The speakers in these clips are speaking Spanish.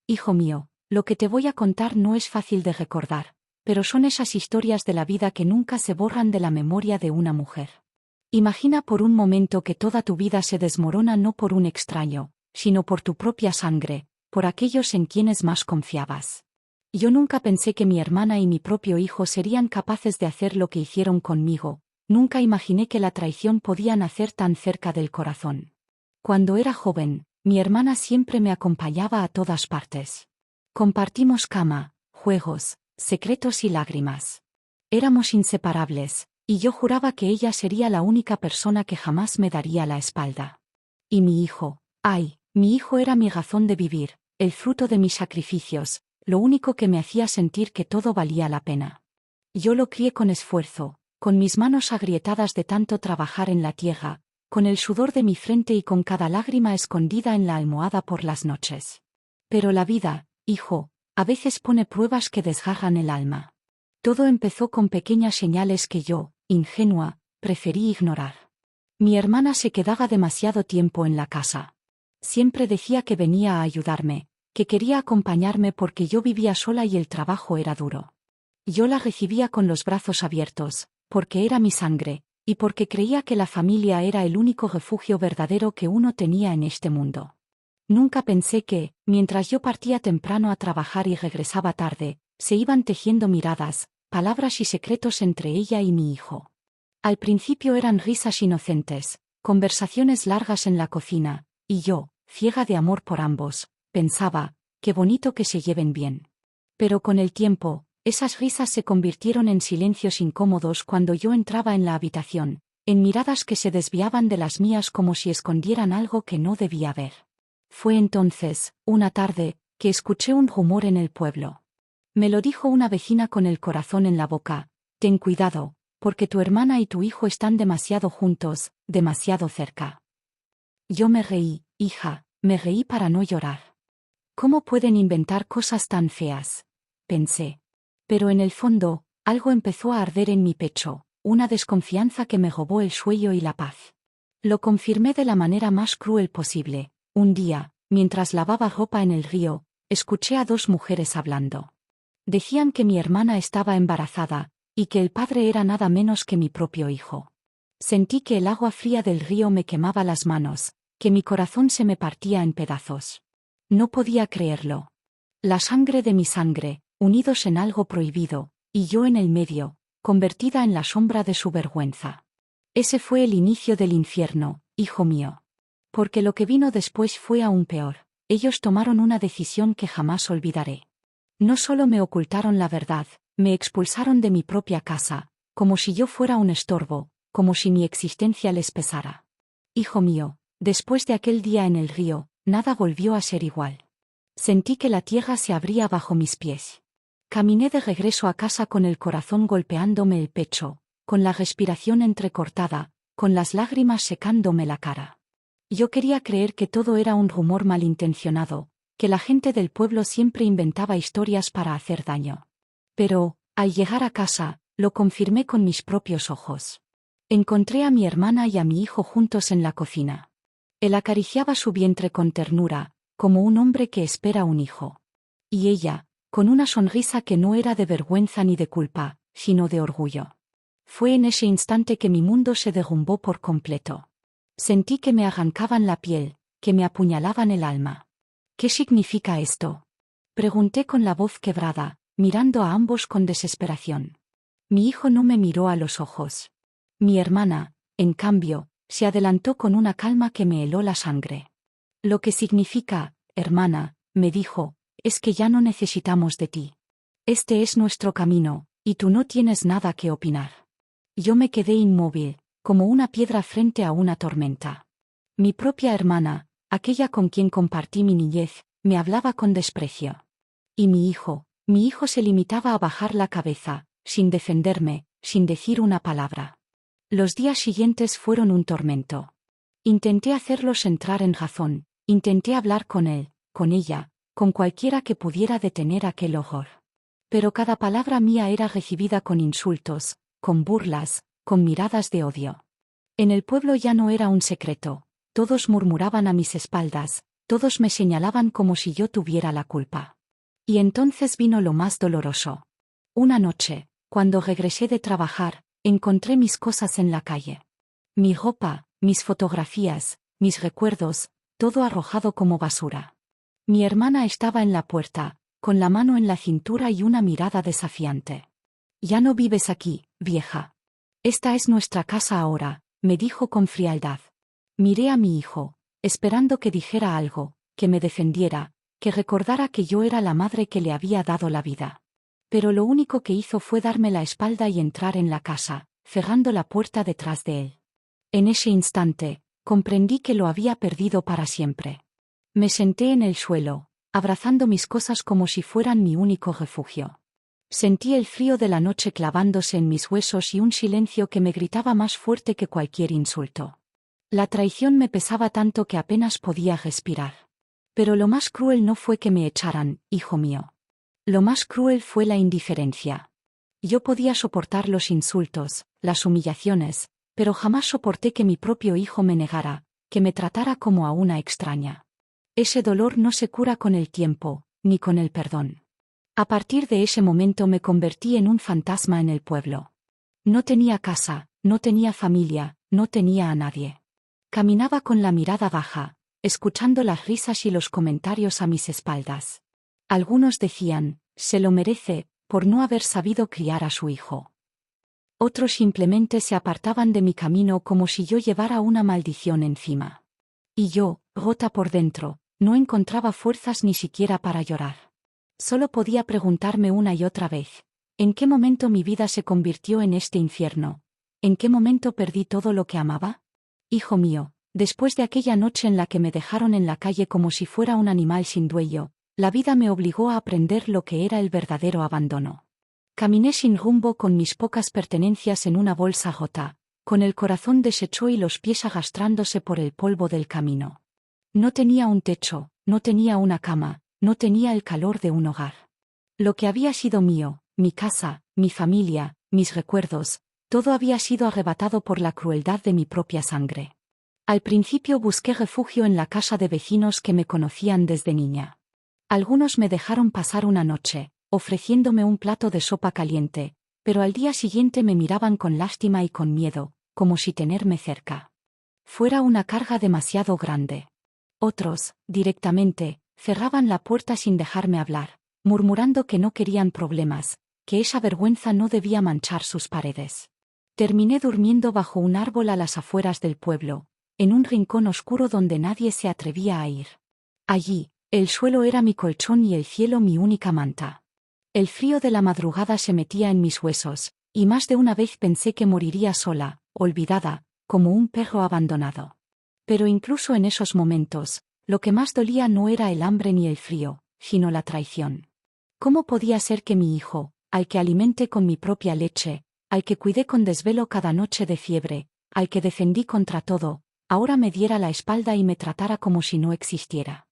Hijo mío, lo que te voy a contar no es fácil de recordar, pero son esas historias de la vida que nunca se borran de la memoria de una mujer. Imagina por un momento que toda tu vida se desmorona no por un extraño, sino por tu propia sangre, por aquellos en quienes más confiabas. Yo nunca pensé que mi hermana y mi propio hijo serían capaces de hacer lo que hicieron conmigo, nunca imaginé que la traición podía nacer tan cerca del corazón. Cuando era joven, mi hermana siempre me acompañaba a todas partes. Compartimos cama, juegos, secretos y lágrimas. Éramos inseparables, y yo juraba que ella sería la única persona que jamás me daría la espalda. Y mi hijo, ay, mi hijo era mi razón de vivir, el fruto de mis sacrificios, lo único que me hacía sentir que todo valía la pena. Yo lo crié con esfuerzo, con mis manos agrietadas de tanto trabajar en la tierra, con el sudor de mi frente y con cada lágrima escondida en la almohada por las noches. Pero la vida, hijo, a veces pone pruebas que desgarran el alma. Todo empezó con pequeñas señales que yo, ingenua, preferí ignorar. Mi hermana se quedaba demasiado tiempo en la casa. Siempre decía que venía a ayudarme, que quería acompañarme porque yo vivía sola y el trabajo era duro. Yo la recibía con los brazos abiertos, porque era mi sangre, y porque creía que la familia era el único refugio verdadero que uno tenía en este mundo. Nunca pensé que, mientras yo partía temprano a trabajar y regresaba tarde, se iban tejiendo miradas, palabras y secretos entre ella y mi hijo. Al principio eran risas inocentes, conversaciones largas en la cocina, y yo, ciega de amor por ambos, pensaba, qué bonito que se lleven bien. Pero con el tiempo, esas risas se convirtieron en silencios incómodos cuando yo entraba en la habitación, en miradas que se desviaban de las mías como si escondieran algo que no debía ver. Fue entonces, una tarde, que escuché un rumor en el pueblo. Me lo dijo una vecina con el corazón en la boca: ten cuidado, porque tu hermana y tu hijo están demasiado juntos, demasiado cerca. Yo me reí, hija, me reí para no llorar. ¿Cómo pueden inventar cosas tan feas?, pensé. Pero en el fondo, algo empezó a arder en mi pecho, una desconfianza que me robó el sueño y la paz. Lo confirmé de la manera más cruel posible. Un día, mientras lavaba ropa en el río, escuché a dos mujeres hablando. Decían que mi hermana estaba embarazada, y que el padre era nada menos que mi propio hijo. Sentí que el agua fría del río me quemaba las manos, que mi corazón se me partía en pedazos. No podía creerlo. La sangre de mi sangre, unidos en algo prohibido, y yo en el medio, convertida en la sombra de su vergüenza. Ese fue el inicio del infierno, hijo mío. Porque lo que vino después fue aún peor. Ellos tomaron una decisión que jamás olvidaré. No solo me ocultaron la verdad, me expulsaron de mi propia casa, como si yo fuera un estorbo, como si mi existencia les pesara. Hijo mío, después de aquel día en el río, nada volvió a ser igual. Sentí que la tierra se abría bajo mis pies. Caminé de regreso a casa con el corazón golpeándome el pecho, con la respiración entrecortada, con las lágrimas secándome la cara. Yo quería creer que todo era un rumor malintencionado, que la gente del pueblo siempre inventaba historias para hacer daño. Pero, al llegar a casa, lo confirmé con mis propios ojos. Encontré a mi hermana y a mi hijo juntos en la cocina. Él acariciaba su vientre con ternura, como un hombre que espera un hijo. Y ella, con una sonrisa que no era de vergüenza ni de culpa, sino de orgullo. Fue en ese instante que mi mundo se derrumbó por completo. Sentí que me arrancaban la piel, que me apuñalaban el alma. ¿Qué significa esto?, pregunté con la voz quebrada, mirando a ambos con desesperación. Mi hijo no me miró a los ojos. Mi hermana, en cambio, se adelantó con una calma que me heló la sangre. Lo que significa, hermana, me dijo, es que ya no necesitamos de ti. Este es nuestro camino, y tú no tienes nada que opinar. Yo me quedé inmóvil, como una piedra frente a una tormenta. Mi propia hermana, aquella con quien compartí mi niñez, me hablaba con desprecio. Y mi hijo se limitaba a bajar la cabeza, sin defenderme, sin decir una palabra. Los días siguientes fueron un tormento. Intenté hacerlos entrar en razón, intenté hablar con él, con ella, con cualquiera que pudiera detener aquel horror. Pero cada palabra mía era recibida con insultos, con burlas, con miradas de odio. En el pueblo ya no era un secreto, todos murmuraban a mis espaldas: Todos me señalaban como si yo tuviera la culpa. Y entonces vino lo más doloroso. Una noche, cuando regresé de trabajar, encontré mis cosas en la calle. Mi ropa, mis fotografías, mis recuerdos, todo arrojado como basura. Mi hermana estaba en la puerta, con la mano en la cintura y una mirada desafiante. «Ya no vives aquí, vieja. Esta es nuestra casa ahora», me dijo con frialdad. Miré a mi hijo, esperando que dijera algo, que me defendiera, que recordara que yo era la madre que le había dado la vida. Pero lo único que hizo fue darme la espalda y entrar en la casa, cerrando la puerta detrás de él. En ese instante, comprendí que lo había perdido para siempre. Me senté en el suelo, abrazando mis cosas como si fueran mi único refugio. Sentí el frío de la noche clavándose en mis huesos y un silencio que me gritaba más fuerte que cualquier insulto. La traición me pesaba tanto que apenas podía respirar. Pero lo más cruel no fue que me echaran, hijo mío. Lo más cruel fue la indiferencia. Yo podía soportar los insultos, las humillaciones, pero jamás soporté que mi propio hijo me negara, que me tratara como a una extraña. Ese dolor no se cura con el tiempo, ni con el perdón. A partir de ese momento me convertí en un fantasma en el pueblo. No tenía casa, no tenía familia, no tenía a nadie. Caminaba con la mirada baja, escuchando las risas y los comentarios a mis espaldas. Algunos decían, se lo merece, por no haber sabido criar a su hijo. Otros simplemente se apartaban de mi camino como si yo llevara una maldición encima. Y yo, rota por dentro, no encontraba fuerzas ni siquiera para llorar. Solo podía preguntarme una y otra vez, ¿en qué momento mi vida se convirtió en este infierno? ¿En qué momento perdí todo lo que amaba? Hijo mío, después de aquella noche en la que me dejaron en la calle como si fuera un animal sin dueño, la vida me obligó a aprender lo que era el verdadero abandono. Caminé sin rumbo con mis pocas pertenencias en una bolsa rota, con el corazón deshecho y los pies arrastrándose por el polvo del camino. No tenía un techo, no tenía una cama, no tenía el calor de un hogar. Lo que había sido mío, mi casa, mi familia, mis recuerdos, todo había sido arrebatado por la crueldad de mi propia sangre. Al principio busqué refugio en la casa de vecinos que me conocían desde niña. Algunos me dejaron pasar una noche, ofreciéndome un plato de sopa caliente, pero al día siguiente me miraban con lástima y con miedo, como si tenerme cerca fuera una carga demasiado grande. Otros, directamente, cerraban la puerta sin dejarme hablar, murmurando que no querían problemas, que esa vergüenza no debía manchar sus paredes. Terminé durmiendo bajo un árbol a las afueras del pueblo, en un rincón oscuro donde nadie se atrevía a ir. Allí, el suelo era mi colchón y el cielo mi única manta. El frío de la madrugada se metía en mis huesos, y más de una vez pensé que moriría sola, olvidada, como un perro abandonado. Pero incluso en esos momentos, lo que más dolía no era el hambre ni el frío, sino la traición. ¿Cómo podía ser que mi hijo, al que alimenté con mi propia leche, al que cuidé con desvelo cada noche de fiebre, al que defendí contra todo, ahora me diera la espalda y me tratara como si no existiera?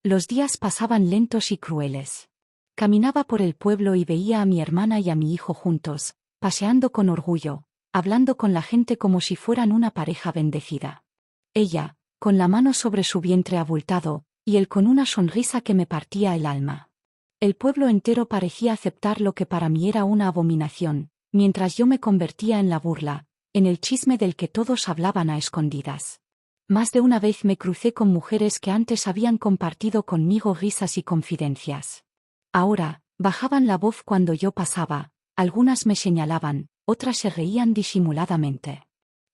Los días pasaban lentos y crueles. Caminaba por el pueblo y veía a mi hermana y a mi hijo juntos, paseando con orgullo, hablando con la gente como si fueran una pareja bendecida. Ella, con la mano sobre su vientre abultado, y él con una sonrisa que me partía el alma. El pueblo entero parecía aceptar lo que para mí era una abominación, mientras yo me convertía en la burla, en el chisme del que todos hablaban a escondidas. Más de una vez me crucé con mujeres que antes habían compartido conmigo risas y confidencias. Ahora, bajaban la voz cuando yo pasaba, algunas me señalaban, otras se reían disimuladamente.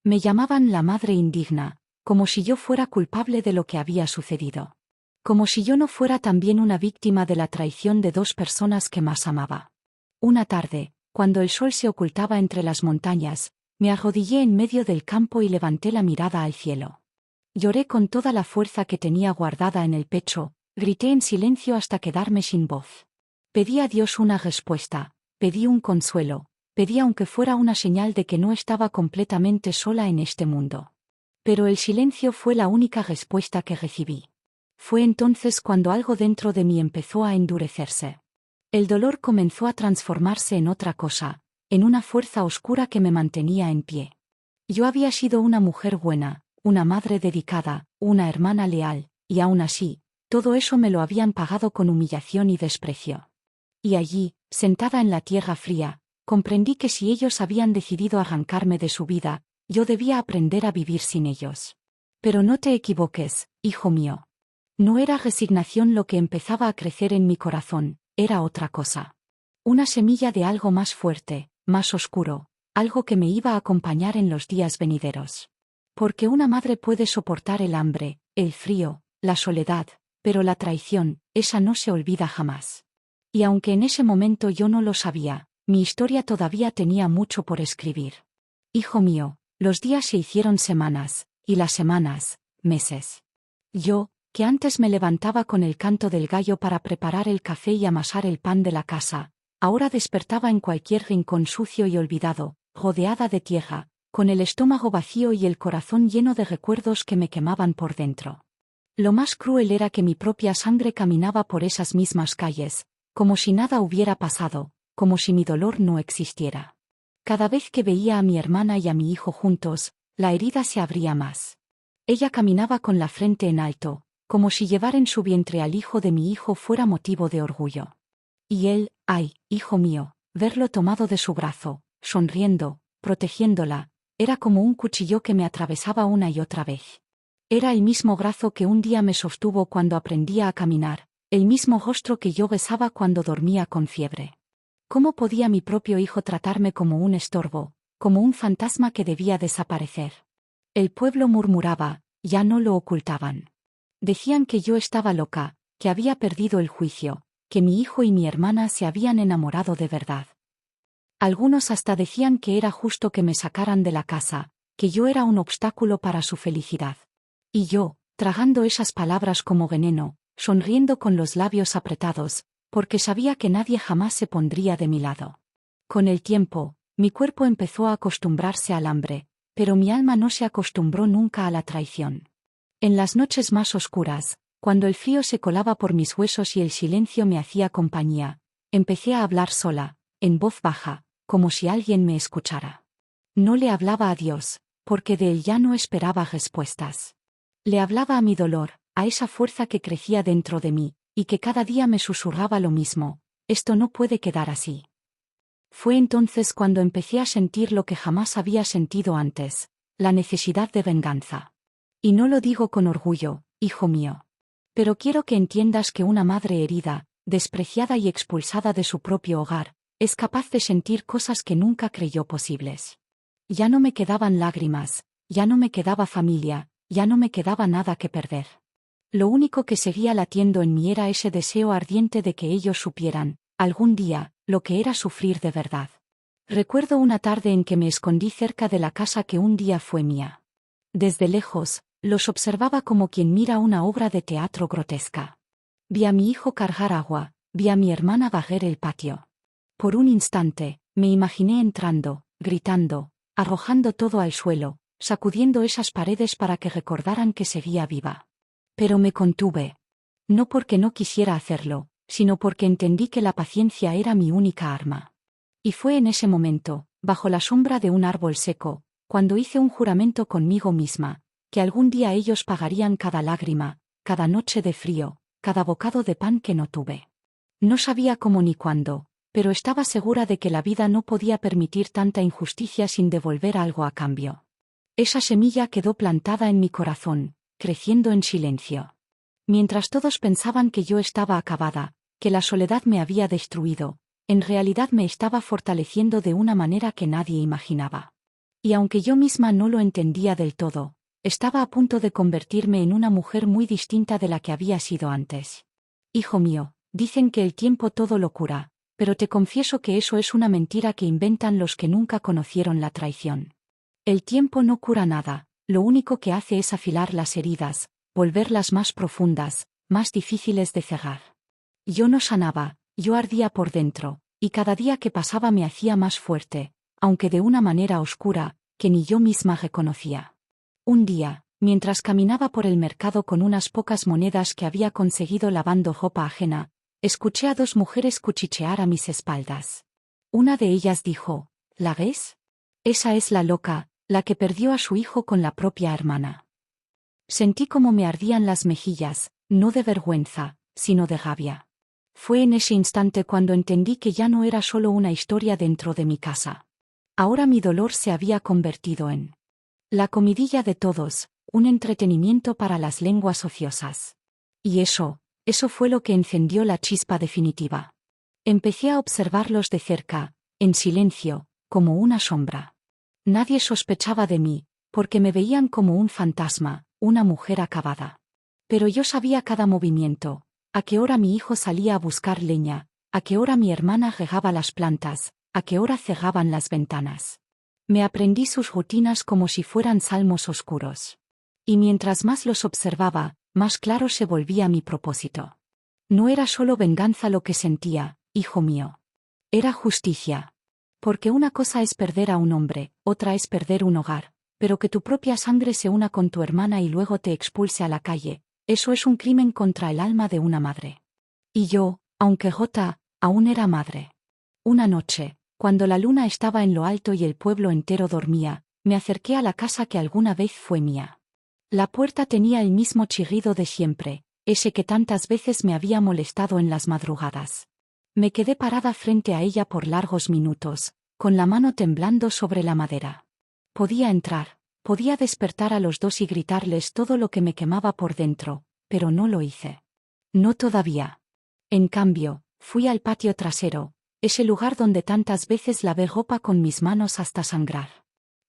Me llamaban la madre indigna, como si yo fuera culpable de lo que había sucedido. Como si yo no fuera también una víctima de la traición de dos personas que más amaba. Una tarde, cuando el sol se ocultaba entre las montañas, me arrodillé en medio del campo y levanté la mirada al cielo. Lloré con toda la fuerza que tenía guardada en el pecho, grité en silencio hasta quedarme sin voz. Pedí a Dios una respuesta, pedí un consuelo, pedí aunque fuera una señal de que no estaba completamente sola en este mundo. Pero el silencio fue la única respuesta que recibí. Fue entonces cuando algo dentro de mí empezó a endurecerse. El dolor comenzó a transformarse en otra cosa, en una fuerza oscura que me mantenía en pie. Yo había sido una mujer buena, una madre dedicada, una hermana leal, y aún así, Todo eso me lo habían pagado con humillación y desprecio. Y allí, sentada en la tierra fría, comprendí que si ellos habían decidido arrancarme de su vida, yo debía aprender a vivir sin ellos. Pero no te equivoques, hijo mío. No era resignación lo que empezaba a crecer en mi corazón, era otra cosa. Una semilla de algo más fuerte, más oscuro, algo que me iba a acompañar en los días venideros. Porque una madre puede soportar el hambre, el frío, la soledad, pero la traición, esa no se olvida jamás. Y aunque en ese momento yo no lo sabía, mi historia todavía tenía mucho por escribir. Hijo mío, los días se hicieron semanas, y las semanas, meses. Yo, que antes me levantaba con el canto del gallo para preparar el café y amasar el pan de la casa, ahora despertaba en cualquier rincón sucio y olvidado, rodeada de tierra, con el estómago vacío y el corazón lleno de recuerdos que me quemaban por dentro. Lo más cruel era que mi propia sangre caminaba por esas mismas calles, como si nada hubiera pasado, como si mi dolor no existiera. Cada vez que veía a mi hermana y a mi hijo juntos, la herida se abría más. Ella caminaba con la frente en alto, como si llevar en su vientre al hijo de mi hijo fuera motivo de orgullo. Y él, ay, hijo mío, verlo tomado de su brazo, sonriendo, protegiéndola, era como un cuchillo que me atravesaba una y otra vez. Era el mismo brazo que un día me sostuvo cuando aprendía a caminar, el mismo rostro que yo besaba cuando dormía con fiebre. ¿Cómo podía mi propio hijo tratarme como un estorbo, como un fantasma que debía desaparecer? El pueblo murmuraba, ya no lo ocultaban. Decían que yo estaba loca, que había perdido el juicio, que mi hijo y mi hermana se habían enamorado de verdad. Algunos hasta decían que era justo que me sacaran de la casa, que yo era un obstáculo para su felicidad. Y yo, tragando esas palabras como veneno, sonriendo con los labios apretados, porque sabía que nadie jamás se pondría de mi lado. Con el tiempo, mi cuerpo empezó a acostumbrarse al hambre, pero mi alma no se acostumbró nunca a la traición. En las noches más oscuras, cuando el frío se colaba por mis huesos y el silencio me hacía compañía, empecé a hablar sola, en voz baja, como si alguien me escuchara. No le hablaba a Dios, porque de él ya no esperaba respuestas. Le hablaba a mi dolor, a esa fuerza que crecía dentro de mí, y que cada día me susurraba lo mismo: esto no puede quedar así. Fue entonces cuando empecé a sentir lo que jamás había sentido antes, la necesidad de venganza. Y no lo digo con orgullo, hijo mío. Pero quiero que entiendas que una madre herida, despreciada y expulsada de su propio hogar, es capaz de sentir cosas que nunca creyó posibles. Ya no me quedaban lágrimas, ya no me quedaba familia, ya no me quedaba nada que perder. Lo único que seguía latiendo en mí era ese deseo ardiente de que ellos supieran, algún día, lo que era sufrir de verdad. Recuerdo una tarde en que me escondí cerca de la casa que un día fue mía. Desde lejos, los observaba como quien mira una obra de teatro grotesca. Vi a mi hijo cargar agua, vi a mi hermana barrer el patio. Por un instante, me imaginé entrando, gritando, arrojando todo al suelo, sacudiendo esas paredes para que recordaran que seguía viva. Pero me contuve. No porque no quisiera hacerlo, sino porque entendí que la paciencia era mi única arma. Y fue en ese momento, bajo la sombra de un árbol seco, cuando hice un juramento conmigo misma, que algún día ellos pagarían cada lágrima, cada noche de frío, cada bocado de pan que no tuve. No sabía cómo ni cuándo, pero estaba segura de que la vida no podía permitir tanta injusticia sin devolver algo a cambio. Esa semilla quedó plantada en mi corazón, creciendo en silencio. Mientras todos pensaban que yo estaba acabada, que la soledad me había destruido, en realidad me estaba fortaleciendo de una manera que nadie imaginaba. Y aunque yo misma no lo entendía del todo, estaba a punto de convertirme en una mujer muy distinta de la que había sido antes. Hijo mío, dicen que el tiempo todo lo cura, pero te confieso que eso es una mentira que inventan los que nunca conocieron la traición. El tiempo no cura nada, lo único que hace es afilar las heridas, volverlas más profundas, más difíciles de cerrar. Yo no sanaba, yo ardía por dentro, y cada día que pasaba me hacía más fuerte, aunque de una manera oscura, que ni yo misma reconocía. Un día, mientras caminaba por el mercado con unas pocas monedas que había conseguido lavando ropa ajena, escuché a dos mujeres cuchichear a mis espaldas. Una de ellas dijo: ¿La ves? Esa es la loca, la que perdió a su hijo con la propia hermana. Sentí como me ardían las mejillas, No de vergüenza, sino de rabia. Fue en ese instante cuando entendí que ya no era solo una historia dentro de mi casa. Ahora mi dolor se había convertido en la comidilla de todos, un entretenimiento para las lenguas ociosas. Y eso fue lo que encendió la chispa definitiva. Empecé a observarlos de cerca, en silencio, como una sombra. Nadie sospechaba de mí, porque me veían como un fantasma, una mujer acabada. Pero yo sabía cada movimiento, a qué hora mi hijo salía a buscar leña, a qué hora mi hermana regaba las plantas, a qué hora cerraban las ventanas. Me aprendí sus rutinas como si fueran salmos oscuros. Y mientras más los observaba, más claro se volvía mi propósito. No era solo venganza lo que sentía, hijo mío. Era justicia. Porque una cosa es perder a un hombre, otra es perder un hogar, pero que tu propia sangre se una con tu hermana y luego te expulse a la calle, eso es un crimen contra el alma de una madre. Y yo, aunque Jota, aún era madre. Una noche, cuando la luna estaba en lo alto y el pueblo entero dormía, me acerqué a la casa que alguna vez fue mía. La puerta tenía el mismo chirrido de siempre, ese que tantas veces me había molestado en las madrugadas. Me quedé parada frente a ella por largos minutos, con la mano temblando sobre la madera. Podía entrar, podía despertar a los dos y gritarles todo lo que me quemaba por dentro, pero no lo hice. No todavía. En cambio, fui al patio trasero, ese lugar donde tantas veces lavé ropa con mis manos hasta sangrar.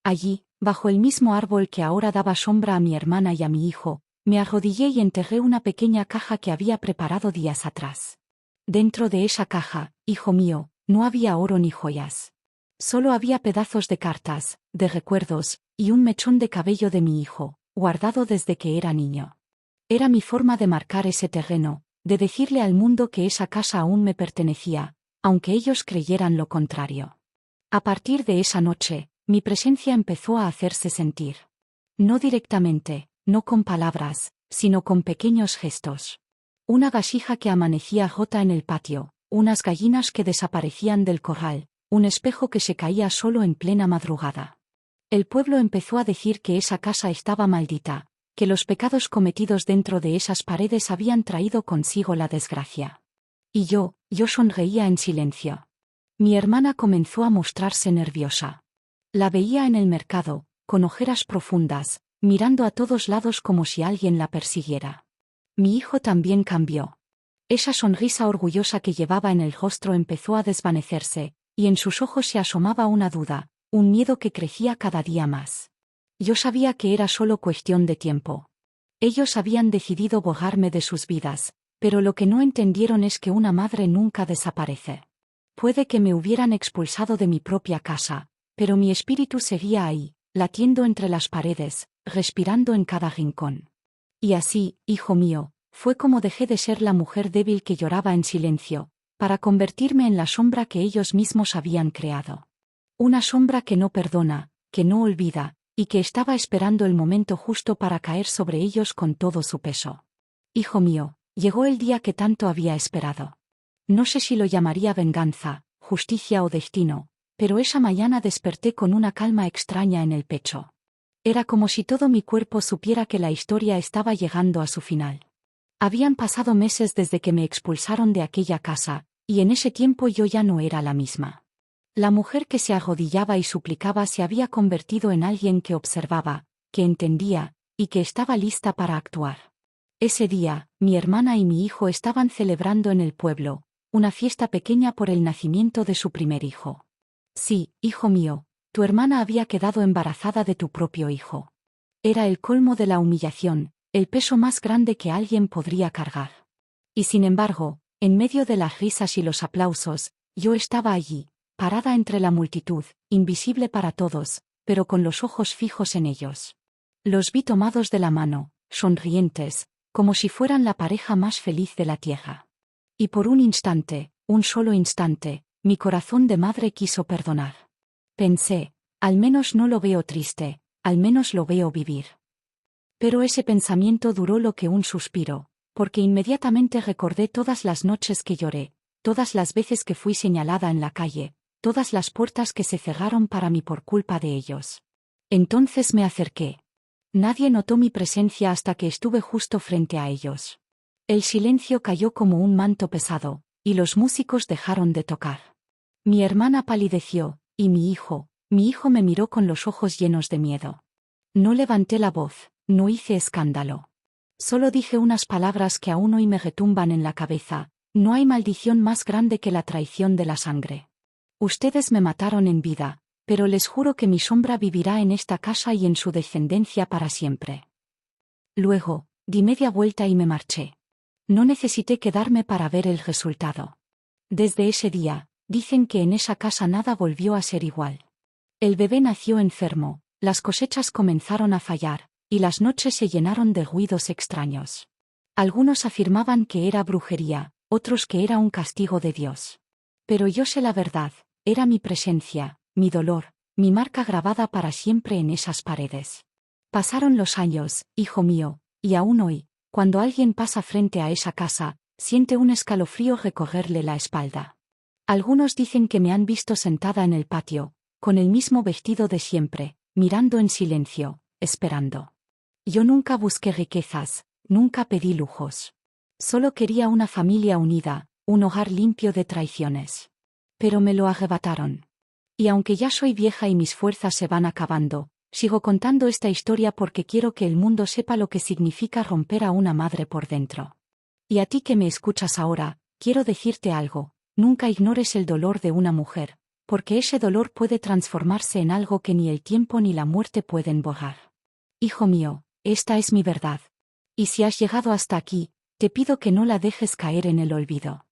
Allí, bajo el mismo árbol que ahora daba sombra a mi hermana y a mi hijo, me arrodillé y enterré una pequeña caja que había preparado días atrás. Dentro de esa caja, hijo mío, no había oro ni joyas. Solo había pedazos de cartas, de recuerdos, y un mechón de cabello de mi hijo, guardado desde que era niño. Era mi forma de marcar ese terreno, de decirle al mundo que esa casa aún me pertenecía, aunque ellos creyeran lo contrario. A partir de esa noche, mi presencia empezó a hacerse sentir. No directamente, no con palabras, sino con pequeños gestos. Una vasija que amanecía rota en el patio, unas gallinas que desaparecían del corral, un espejo que se caía solo en plena madrugada. El pueblo empezó a decir que esa casa estaba maldita, que los pecados cometidos dentro de esas paredes habían traído consigo la desgracia. Y yo sonreía en silencio. Mi hermana comenzó a mostrarse nerviosa. La veía en el mercado, con ojeras profundas, mirando a todos lados como si alguien la persiguiera. Mi hijo también cambió. Esa sonrisa orgullosa que llevaba en el rostro empezó a desvanecerse, y en sus ojos se asomaba una duda, un miedo que crecía cada día más. Yo sabía que era solo cuestión de tiempo. Ellos habían decidido borrarme de sus vidas, pero lo que no entendieron es que una madre nunca desaparece. Puede que me hubieran expulsado de mi propia casa, pero mi espíritu seguía ahí, latiendo entre las paredes, respirando en cada rincón. Y así, hijo mío, fue como dejé de ser la mujer débil que lloraba en silencio, para convertirme en la sombra que ellos mismos habían creado. Una sombra que no perdona, que no olvida, y que estaba esperando el momento justo para caer sobre ellos con todo su peso. Hijo mío, llegó el día que tanto había esperado. No sé si lo llamaría venganza, justicia o destino, pero esa mañana desperté con una calma extraña en el pecho. Era como si todo mi cuerpo supiera que la historia estaba llegando a su final. Habían pasado meses desde que me expulsaron de aquella casa, y en ese tiempo yo ya no era la misma. La mujer que se arrodillaba y suplicaba se había convertido en alguien que observaba, que entendía, y que estaba lista para actuar. Ese día, mi hermana y mi hijo estaban celebrando en el pueblo, una fiesta pequeña por el nacimiento de su primer hijo. Sí, hijo mío, tu hermana había quedado embarazada de tu propio hijo. Era el colmo de la humillación, el peso más grande que alguien podría cargar. Y sin embargo, en medio de las risas y los aplausos, yo estaba allí, parada entre la multitud, invisible para todos, pero con los ojos fijos en ellos. Los vi tomados de la mano, sonrientes, como si fueran la pareja más feliz de la tierra. Y por un instante, un solo instante, mi corazón de madre quiso perdonar. Pensé, al menos no lo veo triste, al menos lo veo vivir. Pero ese pensamiento duró lo que un suspiro, porque inmediatamente recordé todas las noches que lloré, todas las veces que fui señalada en la calle, todas las puertas que se cerraron para mí por culpa de ellos. Entonces me acerqué. Nadie notó mi presencia hasta que estuve justo frente a ellos. El silencio cayó como un manto pesado, y los músicos dejaron de tocar. Mi hermana palideció, y mi hijo me miró con los ojos llenos de miedo. No levanté la voz, no hice escándalo. Solo dije unas palabras que aún hoy me retumban en la cabeza: no hay maldición más grande que la traición de la sangre. Ustedes me mataron en vida, pero les juro que mi sombra vivirá en esta casa y en su descendencia para siempre. Luego, di media vuelta y me marché. No necesité quedarme para ver el resultado. Desde ese día, dicen que en esa casa nada volvió a ser igual. El bebé nació enfermo, las cosechas comenzaron a fallar, y las noches se llenaron de ruidos extraños. Algunos afirmaban que era brujería, otros que era un castigo de Dios. Pero yo sé la verdad: era mi presencia, mi dolor, mi marca grabada para siempre en esas paredes. Pasaron los años, hijo mío, y aún hoy, cuando alguien pasa frente a esa casa, siente un escalofrío recorrerle la espalda. Algunos dicen que me han visto sentada en el patio, con el mismo vestido de siempre, mirando en silencio, esperando. Yo nunca busqué riquezas, nunca pedí lujos. Solo quería una familia unida, un hogar limpio de traiciones. Pero me lo arrebataron. Y aunque ya soy vieja y mis fuerzas se van acabando, sigo contando esta historia porque quiero que el mundo sepa lo que significa romper a una madre por dentro. Y a ti que me escuchas ahora, quiero decirte algo: nunca ignores el dolor de una mujer, porque ese dolor puede transformarse en algo que ni el tiempo ni la muerte pueden borrar. Hijo mío, esta es mi verdad. Y si has llegado hasta aquí, te pido que no la dejes caer en el olvido.